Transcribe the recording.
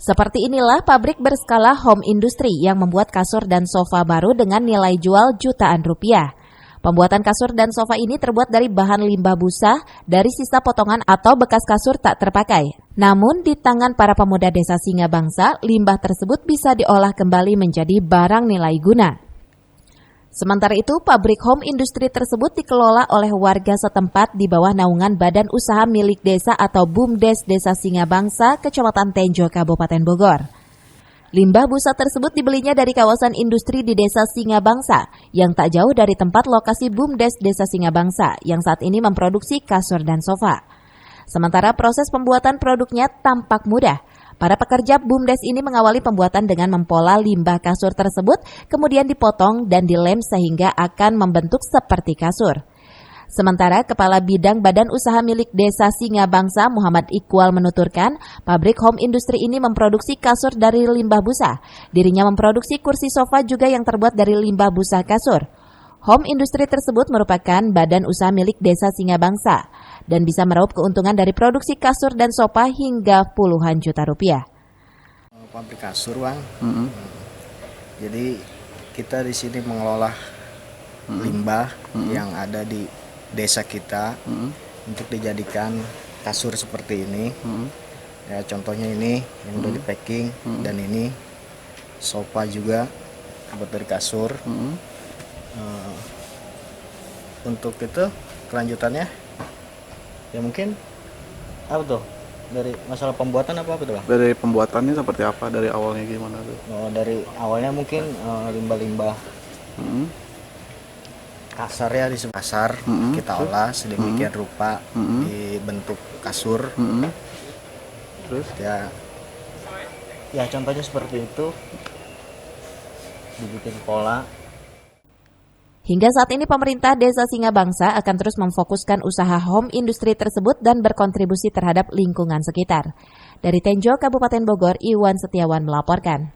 Seperti inilah pabrik berskala home industry yang membuat kasur dan sofa baru dengan nilai jual jutaan rupiah. Pembuatan kasur dan sofa ini terbuat dari bahan limbah busa dari sisa potongan atau bekas kasur tak terpakai. Namun di tangan para pemuda desa Singabangsa, limbah tersebut bisa diolah kembali menjadi barang nilai guna. Sementara itu, pabrik home industry tersebut dikelola oleh warga setempat di bawah naungan Badan Usaha Milik Desa atau BUMDes Desa Singabangsa, Kecamatan Tenjo, Kabupaten Bogor. Limbah busa tersebut dibelinya dari kawasan industri di Desa Singabangsa yang tak jauh dari tempat lokasi BUMDes Desa Singabangsa yang saat ini memproduksi kasur dan sofa. Sementara proses pembuatan produknya tampak mudah. Para pekerja BUMDes ini mengawali pembuatan dengan mempola limbah kasur tersebut, kemudian dipotong dan dilem sehingga akan membentuk seperti kasur. Sementara Kepala Bidang Badan Usaha Milik Desa Singabangsa Muhammad Iqbal menuturkan, pabrik home industry ini memproduksi kasur dari limbah busa. Dirinya memproduksi kursi sofa juga yang terbuat dari limbah busa kasur. Home industry tersebut merupakan badan usaha milik Desa Singabangsa dan bisa meraup keuntungan dari produksi kasur dan sofa hingga puluhan juta rupiah. Pabrik kasur, Bang. Jadi kita di sini mengelola limbah yang ada di desa kita untuk dijadikan kasur seperti ini. Ya, contohnya ini yang udah di packing dan ini sofa juga terbuat dari kasur. Untuk itu kelanjutannya ya mungkin apa tuh dari masalah pembuatan apa tuh, Bang? Dari pembuatannya seperti apa, dari awalnya gimana tuh? Dari awalnya mungkin limbah-limbah kasar ya, di kasar kita olah sedemikian rupa dibentuk kasur. Terus ya contohnya seperti itu, dibikin pola. Hingga saat ini pemerintah Desa Singabangsa akan terus memfokuskan usaha home industry tersebut dan berkontribusi terhadap lingkungan sekitar. Dari Tenjo, Kabupaten Bogor, Iwan Setiawan melaporkan.